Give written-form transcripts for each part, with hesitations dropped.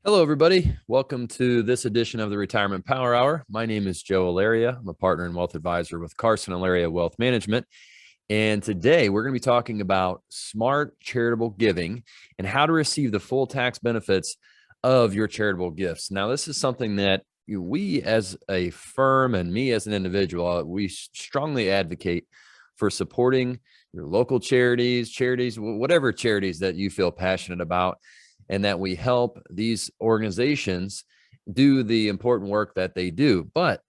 Hello, everybody. Welcome to this edition of the Retirement Power Hour. My name is Joe Allaria. I'm a partner and wealth advisor with CarsonAllaria Wealth Management. And today we're going to be talking about smart charitable giving and how to receive the full tax benefits of your charitable gifts. Now, this is something that we as a firm and me as an individual, we strongly advocate for supporting your local charities, whatever charities that you feel passionate about, and that we help these organizations do the important work that they do. But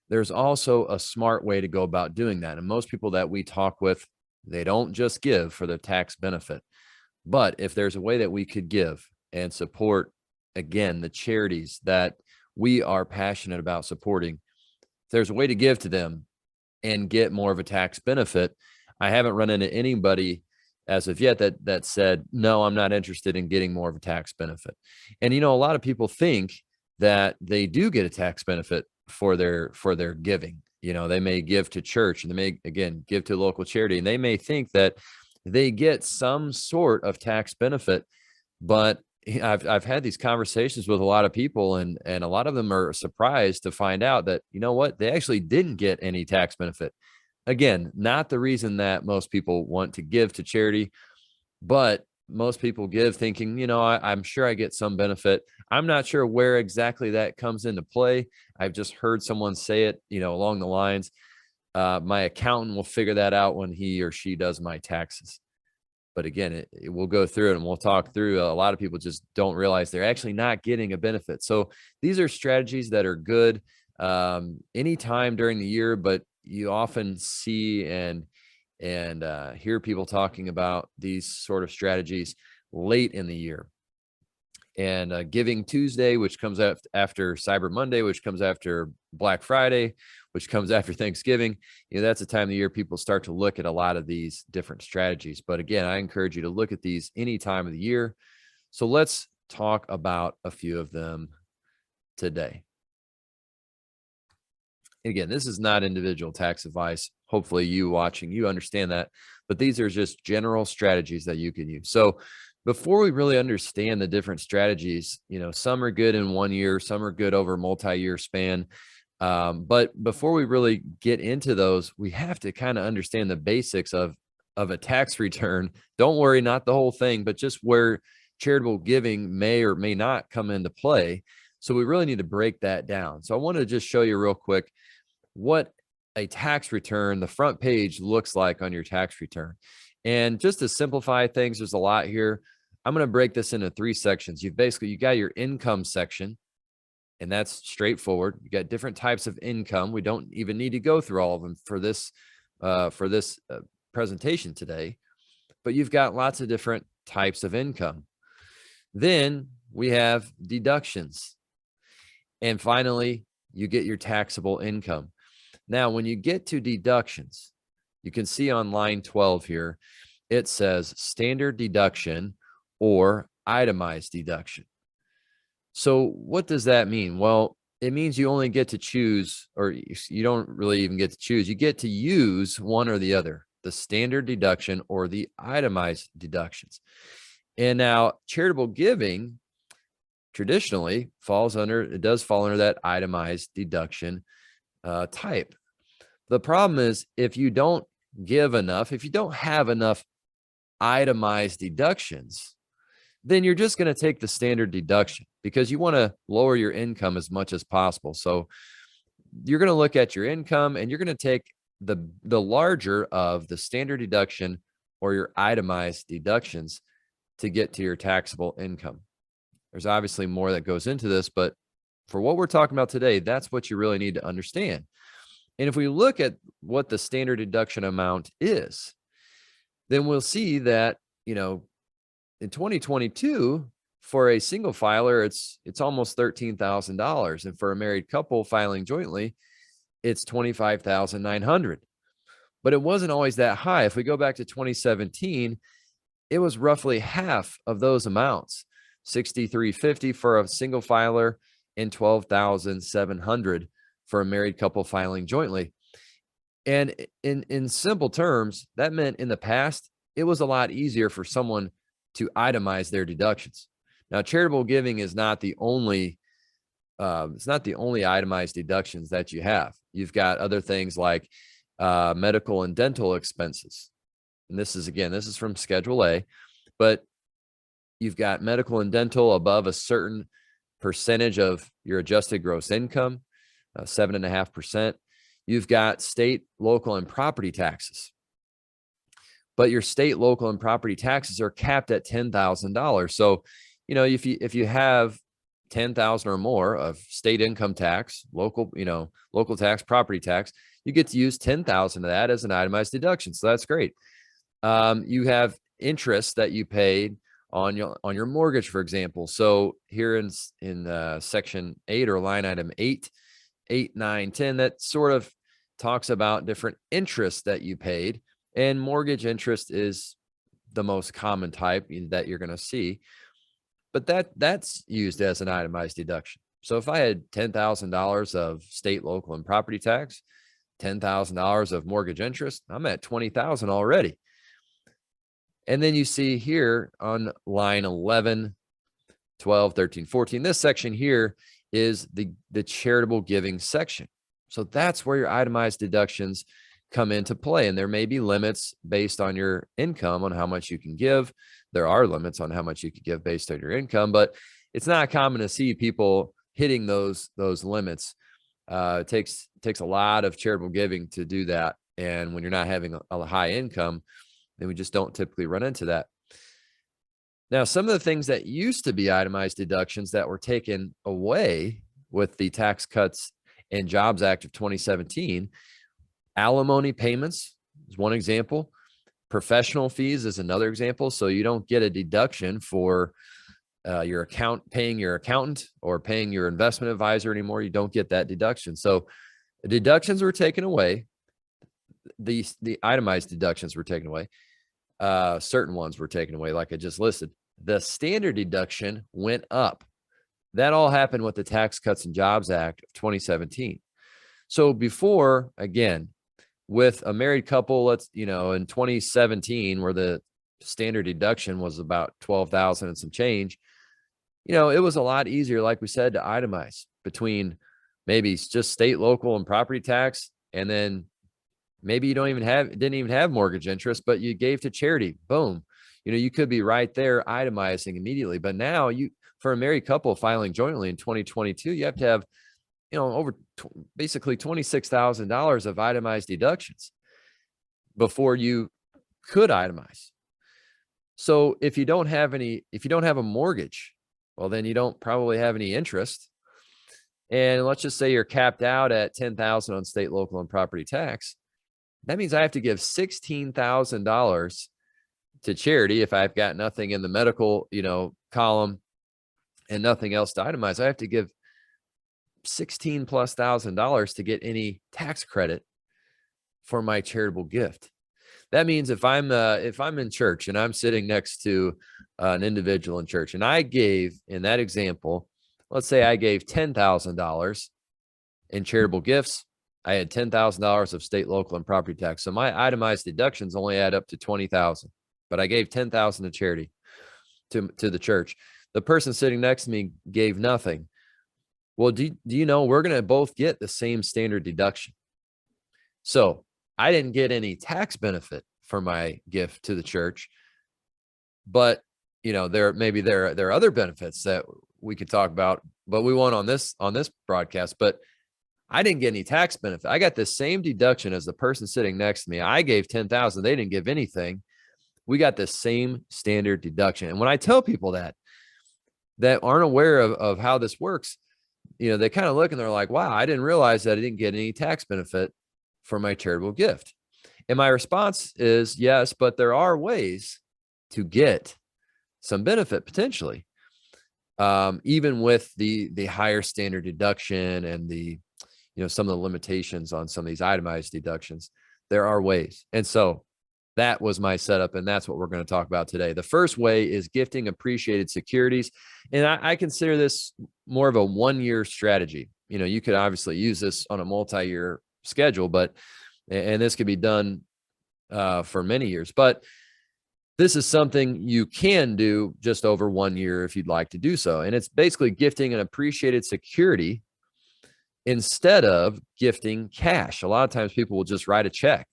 there's also a smart way to go about doing that. And most people that we talk with, they don't just give for their tax benefit. But if there's a way that we could give and support, again, the charities that we are passionate about supporting, if there's a way to give to them and get more of a tax benefit, I haven't run into anybody as of yet that said, no, I'm not interested in getting more of a tax benefit. And, a lot of people think that they do get a tax benefit for their giving. They may give to church and they may, again, give to a local charity, and they may think that they get some sort of tax benefit. But I've had these conversations with a lot of people, and a lot of them are surprised to find out that, they actually didn't get any tax benefit. Again, not the reason that most people want to give to charity, but most people give thinking, I'm sure I get some benefit. I'm not sure where exactly that comes into play. I've just heard someone say it, along the lines, my accountant will figure that out when he or she does my taxes. But again, we'll go through it and we'll talk through. A lot of people just don't realize they're actually not getting a benefit. So these are strategies that are good anytime during the year, but you often see and hear people talking about these sort of strategies late in the year. And Giving Tuesday, which comes after Cyber Monday, which comes after Black Friday, which comes after Thanksgiving, that's the time of the year people start to look at a lot of these different strategies. But again, I encourage you to look at these any time of the year. So let's talk about a few of them today. Again, this is not individual tax advice. Hopefully you watching, you understand that, but these are just general strategies that you can use. So before we really understand the different strategies, some are good in 1 year, some are good over a multi-year span. But before we really get into those, we have to kind of understand the basics of a tax return. Don't worry, not the whole thing, but just where charitable giving may or may not come into play. So we really need to break that down. So I want to just show you real quick what a tax return, the front page, looks like on your tax return. And just to simplify things, there's a lot here. I'm going to break this into 3 sections. You got your income section, and that's straightforward. You got different types of income. We don't even need to go through all of them for this presentation today, but you've got lots of different types of income. Then we have deductions. And finally, you get your taxable income. Now, when you get to deductions, you can see on line 12 here, it says standard deduction or itemized deduction. So what does that mean? Well, it means you only get to choose, or you don't really even get to choose. You get to use one or the other, the standard deduction or the itemized deductions. And now charitable giving traditionally does fall under that itemized deduction type. The problem is if you don't give enough, if you don't have enough itemized deductions, then you're just going to take the standard deduction because you want to lower your income as much as possible. So you're going to look at your income and you're going to take the larger of the standard deduction or your itemized deductions to get to your taxable income. There's obviously more that goes into this, but for what we're talking about today, that's what you really need to understand. And if we look at what the standard deduction amount is, then we'll see that, in 2022, for a single filer, it's almost $13,000. And for a married couple filing jointly, it's $25,900. But it wasn't always that high. If we go back to 2017, it was roughly half of those amounts, $6,350 for a single filer and $12,700 for a married couple filing jointly. And in simple terms, that meant in the past, it was a lot easier for someone to itemize their deductions. Now, charitable giving is not the only it's not the only itemized deductions that you have. You've got other things like medical and dental expenses. And this is from Schedule A, but you've got medical and dental above a certain percentage of your adjusted gross income, 7.5%. You've got state, local, and property taxes. But your state, local, and property taxes are capped at $10,000. So, if you have 10,000 or more of state income tax, local tax, property tax, you get to use 10,000 of that as an itemized deduction. So that's great. You have interest that you paid on your mortgage, for example. So here in section 8 or line item 8, 9, 10, that sort of talks about different interests that you paid, and mortgage interest is the most common type that you're going to see. But that's used as an itemized deduction. So if I had $10,000 of state, local, and property tax, $10,000 of mortgage interest, I'm at $20,000 already. And then you see here on line 11, 12, 13, 14, this section here is the charitable giving section. So that's where your itemized deductions come into play. And there may be limits based on your income on how much you can give. There are limits on how much you can give based on your income, but it's not common to see people hitting those limits. It takes a lot of charitable giving to do that. And when you're not having a high income, then we just don't typically run into that. Now, some of the things that used to be itemized deductions that were taken away with the Tax Cuts and Jobs Act of 2017, alimony payments is one example. Professional fees is another example. So you don't get a deduction for paying your accountant or paying your investment advisor anymore. You don't get that deduction. So the deductions were taken away. The itemized deductions were taken away. Certain ones were taken away, like I just listed. The standard deduction went up. That all happened with the Tax Cuts and Jobs Act of 2017. So before, again, with a married couple, in 2017, where the standard deduction was about $12,000 and some change, it was a lot easier, like we said, to itemize between maybe just state, local, and property tax, and then maybe you didn't even have mortgage interest, but you gave to charity. Boom. You could be right there itemizing immediately. But now for a married couple filing jointly in 2022, you have to have, over basically $26,000 of itemized deductions before you could itemize. So if you don't have a mortgage, well, then you don't probably have any interest. And let's just say you're capped out at $10,000 on state, local, and property tax. That means I have to give $16,000 to charity if I've got nothing in the medical, column and nothing else to itemize. I have to give $16,000+ to get any tax credit for my charitable gift. That means if I'm in church and I'm sitting next to an individual in church, and I gave, in that example, let's say I gave $10,000 in charitable gifts. I had $10,000 of state, local, and property tax. So my itemized deductions only add up to $20,000, but I gave $10,000 to charity to the church. The person sitting next to me gave nothing. Well, do you know we're going to both get the same standard deduction? So I didn't get any tax benefit for my gift to the church, but there are other benefits that we could talk about, but we won't on this broadcast. But I didn't get any tax benefit. I got the same deduction as the person sitting next to me. I gave $10,000. They didn't give anything. We got the same standard deduction. And when I tell people that aren't aware of how this works, they kind of look and they're like, wow, I didn't realize that I didn't get any tax benefit for my charitable gift. And my response is yes, but there are ways to get some benefit potentially, even with the higher standard deduction and the some of the limitations on some of these itemized deductions. There are ways. And so that was my setup, and that's what we're going to talk about today. The first way is gifting appreciated securities. And I consider this more of a one-year strategy. You could obviously use this on a multi-year schedule, and this could be done for many years. But This is something you can do just over 1 year if you'd like to do so. And it's basically gifting an appreciated security instead of gifting cash. A lot of times people will just write a check.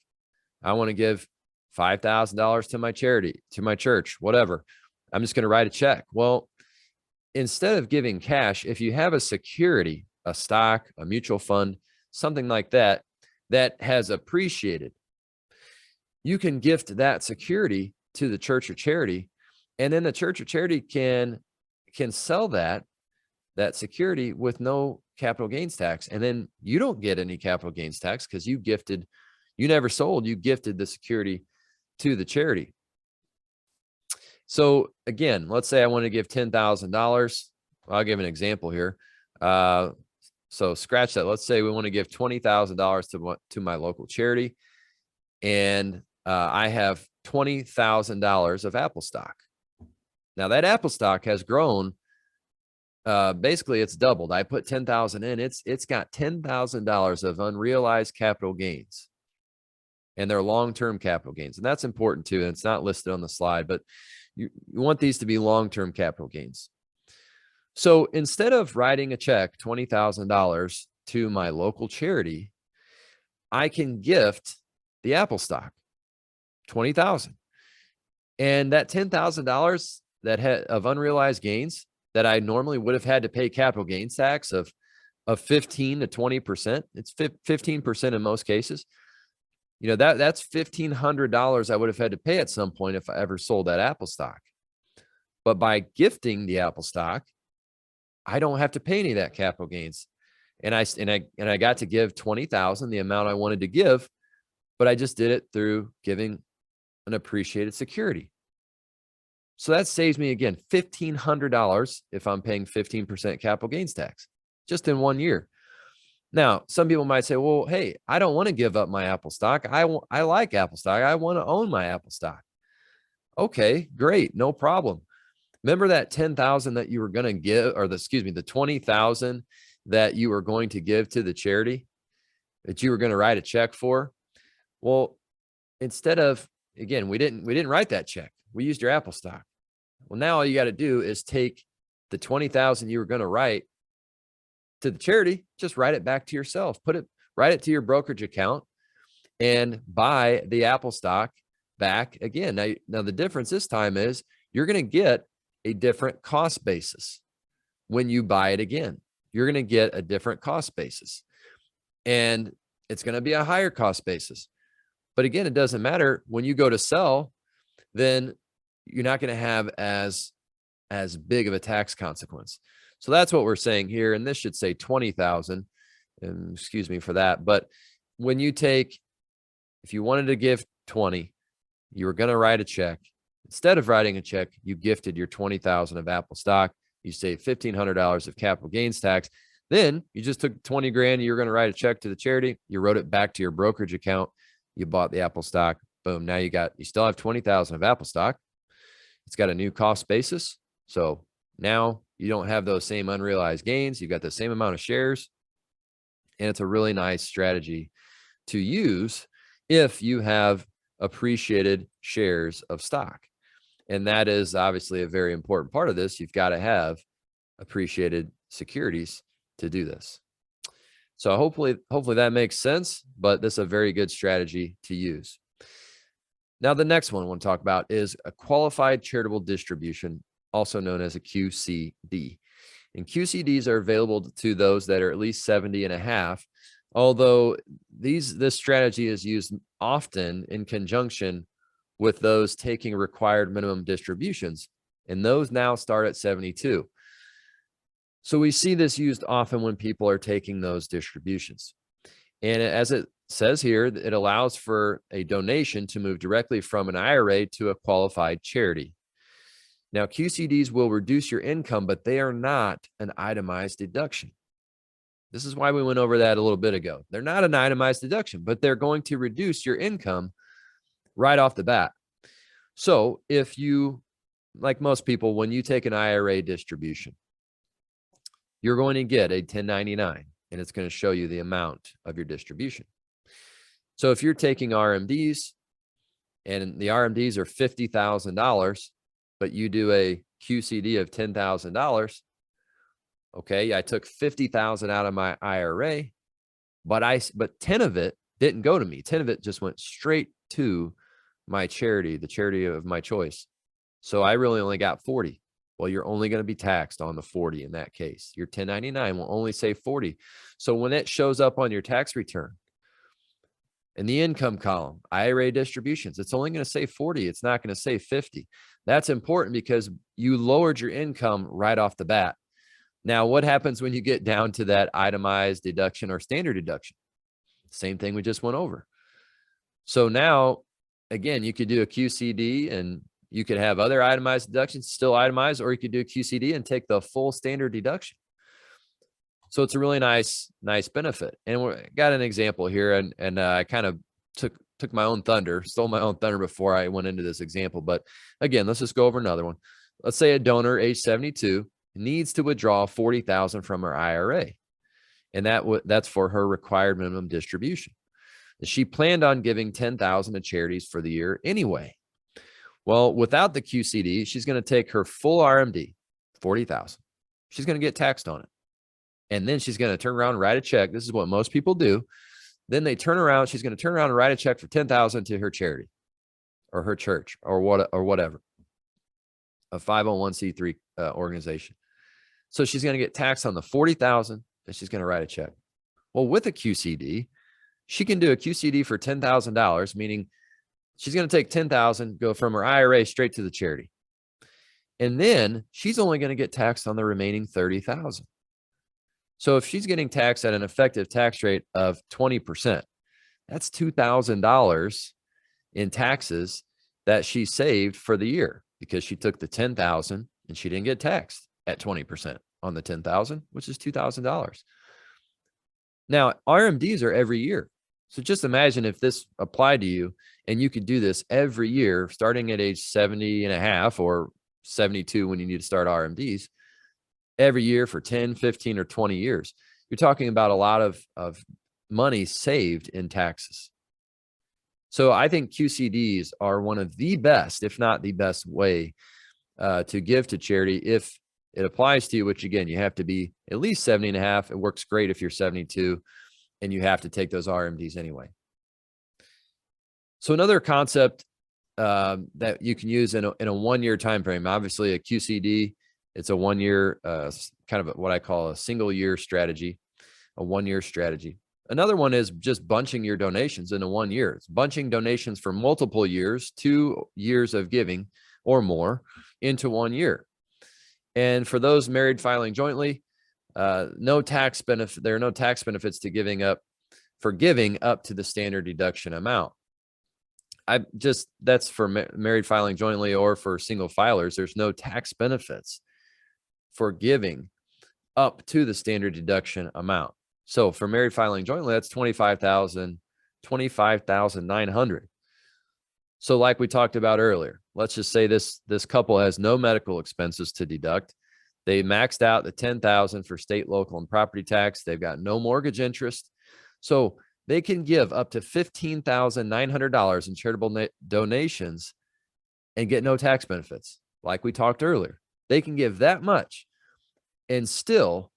I want to give $5,000 to my charity, to my church, whatever. I'm just going to write a check. Well, instead of giving cash, if you have a security, a stock, a mutual fund, something like that, that has appreciated, you can gift that security to the church or charity, and then the church or charity can sell that security with no capital gains tax, and then you don't get any capital gains tax because you never sold, you gifted the security to the charity. So again, let's say I want to give $10,000. I'll give an example here. So scratch that. Let's say we want to give $20,000 to my local charity, and I have $20,000 of Apple stock. Now that Apple stock has grown. Basically, it's doubled. I put 10,000 in. It's got $10,000 of unrealized capital gains, and they're long-term capital gains, and that's important too. And it's not listed on the slide, but you want these to be long-term capital gains. So instead of writing a check, $20,000 to my local charity, I can gift the Apple stock, $20,000, and that $10,000 of unrealized gains that I normally would have had to pay capital gains tax of 15 to 20%. It's 15% in most cases. You know, that's $1,500 I would have had to pay at some point if I ever sold that Apple stock. But by gifting the Apple stock, I don't have to pay any of that capital gains. And I got to give 20,000, the amount I wanted to give, but I just did it through giving an appreciated security. So that saves me, again, $1,500 if I'm paying 15% capital gains tax just in 1 year. Now, some people might say, well, hey, I don't want to give up my Apple stock. I like Apple stock. I want to own my Apple stock. Okay, great. No problem. Remember that 10,000 that you were going to give, or the 20,000 that you were going to give to the charity that you were going to write a check for? Well, instead of, again, we didn't write that check. We used your Apple stock. Well, now all you got to do is take the 20,000 you were going to write to the charity, just write it back to yourself, write it to your brokerage account, and buy the Apple stock back again. Now the difference this time is you're going to get a different cost basis when you buy it again. You're going to get a different cost basis, and it's going to be a higher cost basis. But again, it doesn't matter. When you go to sell, then you're not going to have as big of a tax consequence. So that's what we're saying here. And this should say 20,000, and excuse me for that. But when you if you wanted to give 20, you were going to write a check. Instead of writing a check, you gifted your 20,000 of Apple stock. You save $1,500 of capital gains tax. Then you just took 20 grand. You're going to write a check to the charity. You wrote it back to your brokerage account. You bought the Apple stock. Boom. Now you still have 20,000 of Apple stock. It's got a new cost basis. So now you don't have those same unrealized gains. You've got the same amount of shares. And it's a really nice strategy to use if you have appreciated shares of stock. And that is obviously a very important part of this. You've got to have appreciated securities to do this. So hopefully that makes sense, but this is a very good strategy to use. Now, the next one I want to talk about is a qualified charitable distribution, also known as a QCD. And QCDs are available to those that are at least 70 and a half, although this strategy is used often in conjunction with those taking required minimum distributions, and those now start at 72. So we see this used often when people are taking those distributions. And as it says here, it allows for a donation to move directly from an IRA to a qualified charity. Now, QCDs will reduce your income, but they are not an itemized deduction. This is why we went over that a little bit ago. They're not an itemized deduction, but they're going to reduce your income right off the bat. So if you, like most people, when you take an IRA distribution, you're going to get a 1099, and it's going to show you the amount of your distribution. So if you're taking RMDs and the RMDs are $50,000, but you do a QCD of $10,000. Okay, I took 50,000 out of my IRA, but 10 of it didn't go to me. 10 of it just went straight to my charity, the charity of my choice. So I really only got 40. Well, you're only going to be taxed on the 40 in that case. Your 1099 will only say 40. So when it shows up on your tax return in the income column, IRA distributions, it's only going to say 40. It's not going to say 50. That's important because you lowered your income right off the bat. Now, what happens when you get down to that itemized deduction or standard deduction? Same thing we just went over. So now, again, you could do a QCD and you could have other itemized deductions still itemized, or you could do a QCD and take the full standard deduction. So it's a really nice benefit. And we got an example here, and I kind of took my own thunder, stole my own thunder before I went into this example. But again, let's just go over another one. Let's say a donor age 72 needs to withdraw 40,000 from her IRA, and that's for her required minimum distribution. She planned on giving 10,000 to charities for the year anyway. Well, without the QCD, she's going to take her full RMD, 40,000. She's going to get taxed on it. And then she's going to turn around and write a check. This is what most people do. Then she's going to turn around and write a check for 10,000 to her charity or her church or whatever, a 501c3 organization. So she's going to get taxed on the 40,000 and she's going to write a check. Well, with a QCD, she can do a QCD for $10,000, meaning she's going to take 10,000, go from her IRA straight to the charity. And then she's only going to get taxed on the remaining 30,000. So if she's getting taxed at an effective tax rate of 20%, that's $2,000 in taxes that she saved for the year because she took the 10,000 and she didn't get taxed at 20% on the 10,000, which is $2,000. Now, RMDs are every year. So just imagine if this applied to you and you could do this every year, starting at age 70 and a half or 72 when you need to start RMDs, every year for 10, 15, or 20 years. You're talking about a lot of money saved in taxes. So I think QCDs are one of the best, if not the best way to give to charity if it applies to you, which again, you have to be at least 70 and a half. It works great if you're 72 and you have to take those RMDs anyway. So another concept that you can use in a 1 year time frame, obviously a QCD, it's a 1 year, kind of what I call a single year strategy, a 1 year strategy. Another one is just bunching your donations into 1 year. It's bunching donations for multiple years, 2 years of giving or more into 1 year. And for those married filing jointly, no tax benefit. There are no tax benefits to giving up to the standard deduction amount. That's for married filing jointly or for single filers. There's no tax benefits for giving up to the standard deduction amount. So for married filing jointly, that's $25,900. So like we talked about earlier, let's just say this couple has no medical expenses to deduct. They maxed out the $10,000 for state, local, and property tax. They've got no mortgage interest. So they can give up to $15,900 in charitable donations and get no tax benefits. Like we talked earlier, they can give that much and still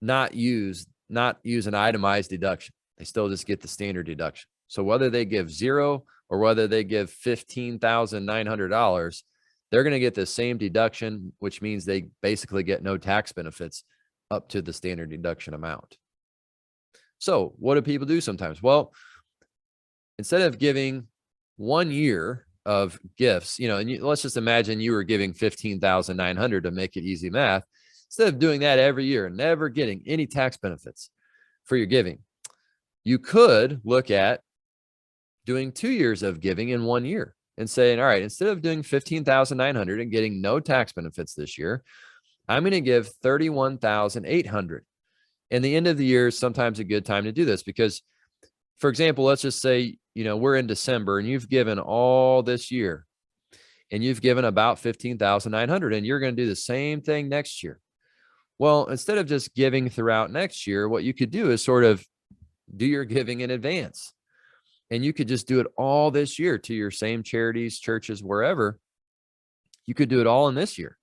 not use an itemized deduction. They still just get the standard deduction. So whether they give zero or whether they give $15,900, they're going to get the same deduction, which means they basically get no tax benefits up to the standard deduction amount. So what do people do sometimes? Well, instead of giving 1 year of gifts, let's just imagine you were giving $15,900 to make it easy math. Instead of doing that every year and never getting any tax benefits for your giving, you could look at doing 2 years of giving in 1 year and saying, all right, instead of doing $15,900 and getting no tax benefits this year, I'm going to give $31,800. And the end of the year is sometimes a good time to do this because, for example, let's just say, we're in December and you've given all this year and you've given about $15,900 and you're going to do the same thing next year. Well, instead of just giving throughout next year, what you could do is sort of do your giving in advance. And you could just do it all this year to your same charities, churches, wherever. You could do it all in this year,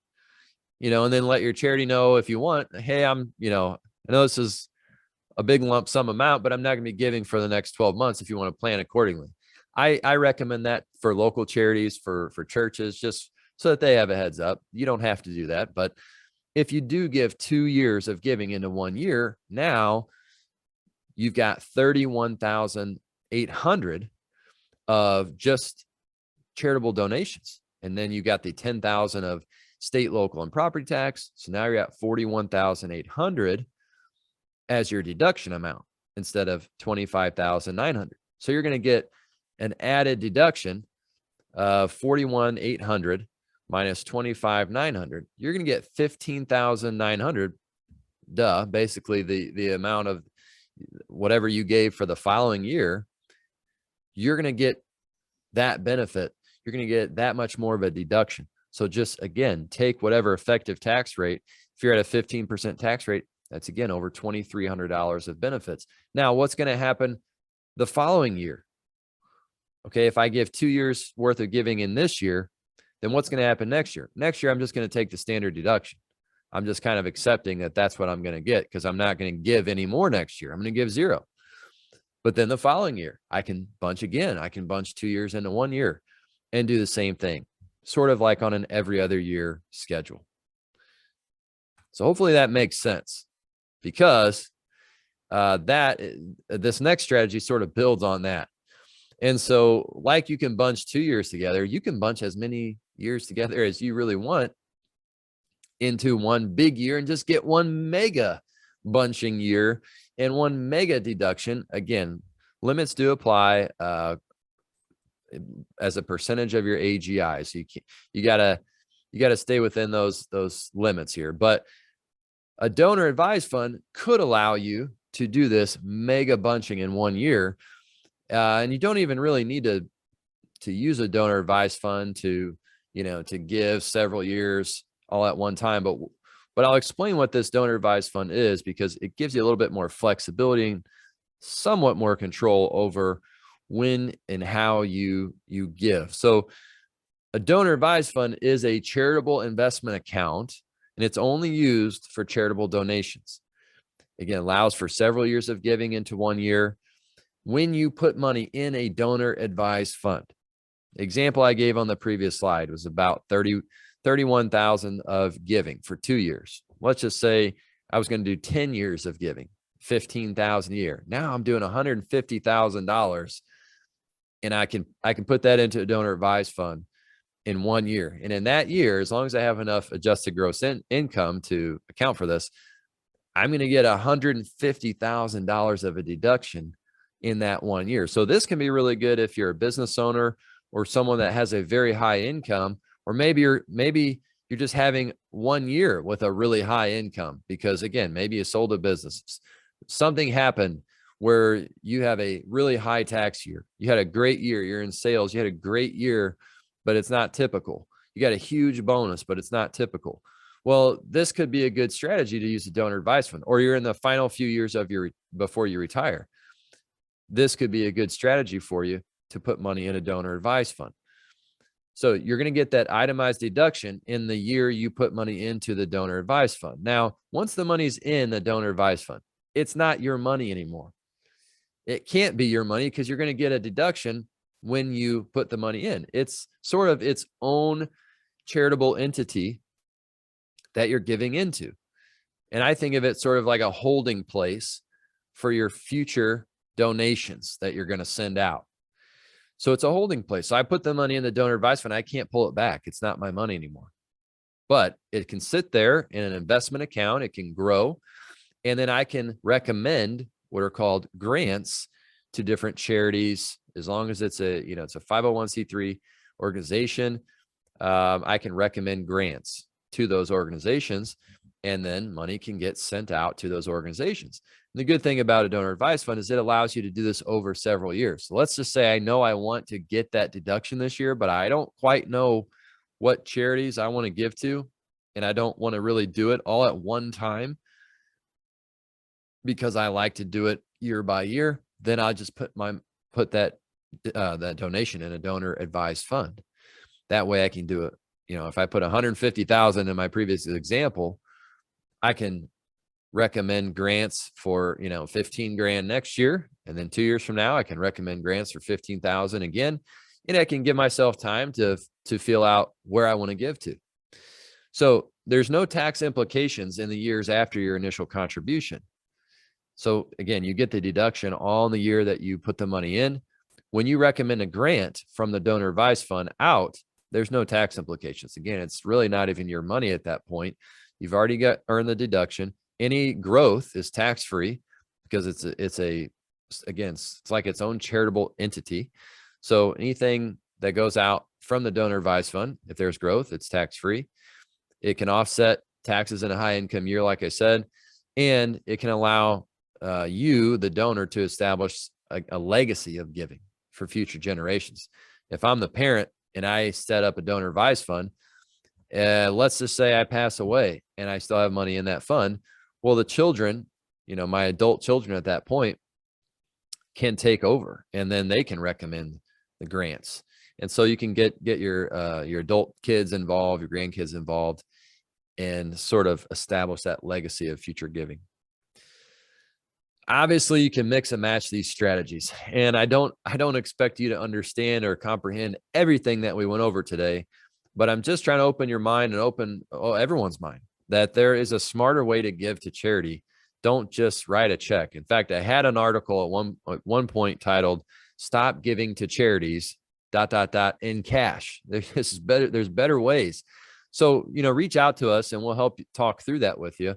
and then let your charity know if you want, hey, I know this is a big lump sum amount, but I'm not going to be giving for the next 12 months if you want to plan accordingly. I recommend that for local charities, for churches, just so that they have a heads up. You don't have to do that. But if you do give 2 years of giving into 1 year, now you've got 31,800 of just charitable donations. And then you got the 10,000 of state, local, and property tax. So now you're at 41,800 as your deduction amount instead of 25,900. So you're going to get an added deduction of 41,800 minus 25,900. You're going to get 15,900. Basically the amount of whatever you gave for the following year. You're going to get that benefit. You're going to get that much more of a deduction. So just, again, take whatever effective tax rate. If you're at a 15% tax rate, that's, again, over $2,300 of benefits. Now, what's going to happen the following year? Okay, if I give 2 years worth of giving in this year, then what's going to happen next year? Next year, I'm just going to take the standard deduction. I'm just kind of accepting that that's what I'm going to get, because I'm not going to give any more next year. I'm going to give 0. But then the following year, I can bunch again. I can bunch 2 years into 1 year and do the same thing, sort of like on an every other year schedule. So hopefully that makes sense, because this next strategy sort of builds on that. And so, like you can bunch 2 years together, you can bunch as many years together as you really want into one big year and just get one mega bunching year and one mega deduction. Again, limits do apply as a percentage of your AGI. So you gotta stay within those limits here. But a donor advised fund could allow you to do this mega bunching in 1 year. And you don't even really need to use a donor advised fund to give several years all at one time. But I'll explain what this donor advised fund is, because it gives you a little bit more flexibility and somewhat more control over when and how you give. So a donor advised fund is a charitable investment account, and it's only used for charitable donations. Again, allows for several years of giving into 1 year. When you put money in a donor advised fund, example I gave on the previous slide was about 31,000 of giving for 2 years. Let's just say I was going to do 10 years of giving, 15,000 a year. Now I'm doing $150,000, and I can put that into a donor advised fund in 1 year. And in that year, as long as I have enough adjusted gross income to account for this, I'm going to get $150,000 of a deduction in that 1 year. So this can be really good if you're a business owner or someone that has a very high income, or maybe you're just having 1 year with a really high income, because, again, maybe you sold a business. Something happened where you have a really high tax year. You had a great year. You're in sales. You had a great year, but it's not typical. You got a huge bonus, but it's not typical. Well, this could be a good strategy to use a donor advised fund, or you're in the final few years of before you retire. This could be a good strategy for you to put money in a donor advised fund. So you're going to get that itemized deduction in the year you put money into the donor advised fund. Now, once the money's in the donor advised fund, it's not your money anymore. It can't be your money, because you're going to get a deduction when you put the money in. It's sort of its own charitable entity that you're giving into. And I think of it sort of like a holding place for your future donations that you're going to send out. So it's a holding place. So I put the money in the donor advised fund. I can't pull it back. It's not my money anymore. But it can sit there in an investment account. It can grow. And then I can recommend what are called grants to different charities, as long as it's it's a 501c3 organization. I can recommend grants to those organizations, and then money can get sent out to those organizations. And the good thing about a donor advised fund is it allows you to do this over several years. So let's just say I know I want to get that deduction this year, but I don't quite know what charities I want to give to, and I don't want to really do it all at one time, because I like to do it year by year. Then I'll just put that that donation in a donor advised fund. That way I can do it. If I put 150,000 in my previous example, I can recommend grants for, 15 grand next year. And then 2 years from now, I can recommend grants for 15,000 again. And I can give myself time to feel out where I want to give to. So there's no tax implications in the years after your initial contribution. So again, you get the deduction all in the year that you put the money in. When you recommend a grant from the donor advised fund out, there's no tax implications. Again, it's really not even your money at that point. You've already earned the deduction. Any growth is tax-free because it's like its own charitable entity. So anything that goes out from the donor advised fund, if there's growth, it's tax-free. It can offset taxes in a high income year, like I said, and it can allow you, the donor, to establish a legacy of giving for future generations. If I'm the parent and I set up a donor advised fund, let's just say I pass away and I still have money in that fund. Well, the children, my adult children at that point can take over, and then they can recommend the grants. And so you can get your adult kids involved, your grandkids involved, and sort of establish that legacy of future giving. Obviously, you can mix and match these strategies, and I don't expect you to understand or comprehend everything that we went over today, but I'm just trying to open your mind and open everyone's mind that there is a smarter way to give to charity. Don't just write a check. In fact, I had an article at one point titled "Stop Giving to Charities ... in cash." This is better. There's better ways. So, reach out to us and we'll help you talk through that with you.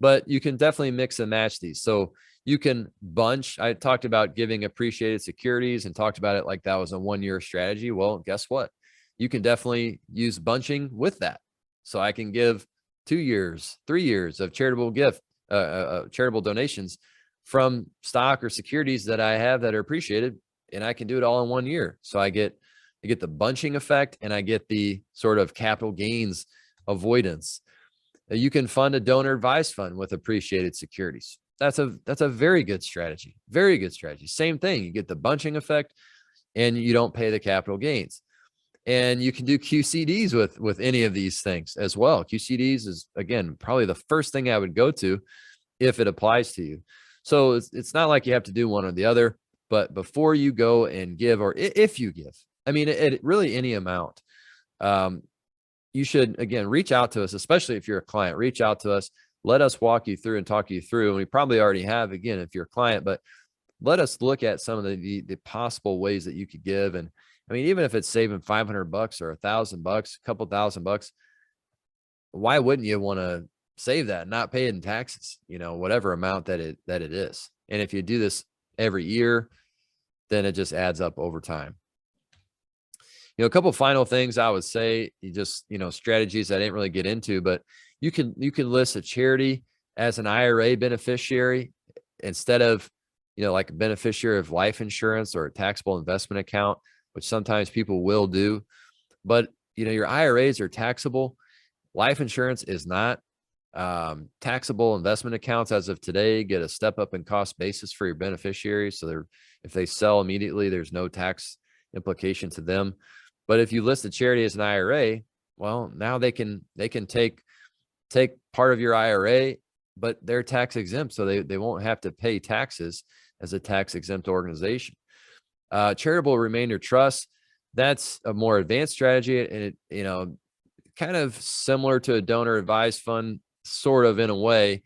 But you can definitely mix and match these. So you can bunch. I talked about giving appreciated securities and talked about it like that was a 1-year strategy. Well, guess what? You can definitely use bunching with that. So I can give 2 years, 3 years of charitable charitable donations from stock or securities that I have that are appreciated, and I can do it all in 1 year. So I get the bunching effect, and I get the sort of capital gains avoidance. You can fund a donor advised fund with appreciated securities. That's a very good strategy. Very good strategy. Same thing. You get the bunching effect and you don't pay the capital gains. And you can do QCDs with any of these things as well. QCDs is, again, probably the first thing I would go to if it applies to you. So it's not like you have to do one or the other, but before you go and give, or if you give, I mean, it really any amount, you should, again, reach out to us, especially if you're a client. Reach out to us. Let us walk you through and talk you through. And we probably already have, again, if you're a client, but let us look at some of the possible ways that you could give. And I mean, even if it's saving $500 or $1,000, a couple $1,000, why wouldn't you want to save that and not pay it in taxes, whatever amount that it is. And if you do this every year, then it just adds up over time. A couple final things I would say, strategies I didn't really get into, but you can list a charity as an IRA beneficiary instead of, like a beneficiary of life insurance or a taxable investment account, which sometimes people will do. But, your IRAs are taxable. Life insurance is not. Taxable investment accounts as of today get a step up in cost basis for your beneficiaries. So if they sell immediately, there's no tax implication to them. But if you list a charity as an IRA, well, now they can take part of your IRA, but they're tax exempt, so they won't have to pay taxes as a tax exempt organization. Charitable remainder trust, that's a more advanced strategy, and it kind of similar to a donor advised fund, sort of in a way,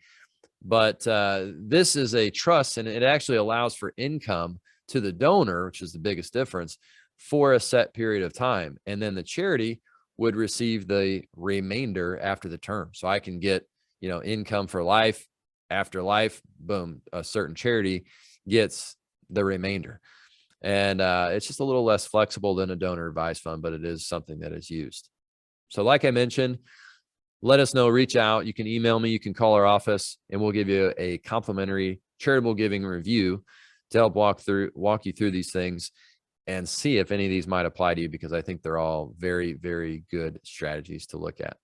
but this is a trust, and it actually allows for income to the donor, which is the biggest difference, for a set period of time. And then the charity would receive the remainder after the term. So I can get, income for life, after life, boom, a certain charity gets the remainder. And it's just a little less flexible than a donor advised fund, but it is something that is used. So like I mentioned, let us know, reach out. You can email me, you can call our office, and we'll give you a complimentary charitable giving review to help walk you through these things and see if any of these might apply to you, because I think they're all very, very good strategies to look at.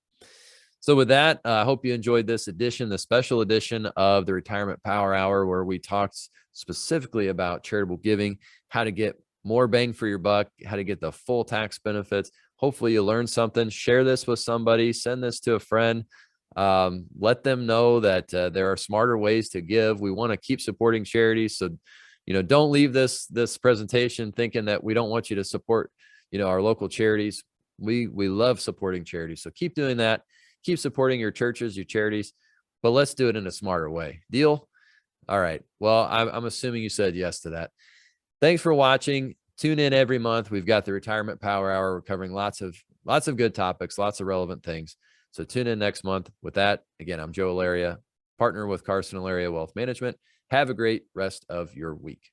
So with that, I hope you enjoyed this edition, the special edition of the Retirement Power Hour, where we talked specifically about charitable giving, how to get more bang for your buck, how to get the full tax benefits. Hopefully you learned something. Share this with somebody, send this to a friend. Let them know that there are smarter ways to give. We want to keep supporting charities. So, don't leave this presentation thinking that we don't want you to support, our local charities. We love supporting charities. So keep doing that. Keep supporting your churches, your charities, but let's do it in a smarter way. Deal? All right. Well, I'm assuming you said yes to that. Thanks for watching. Tune in every month. We've got the Retirement Power Hour. We're covering lots of good topics, lots of relevant things. So tune in next month. With that, again, I'm Joe Allaria, partner with CarsonAllaria Wealth Management. Have a great rest of your week.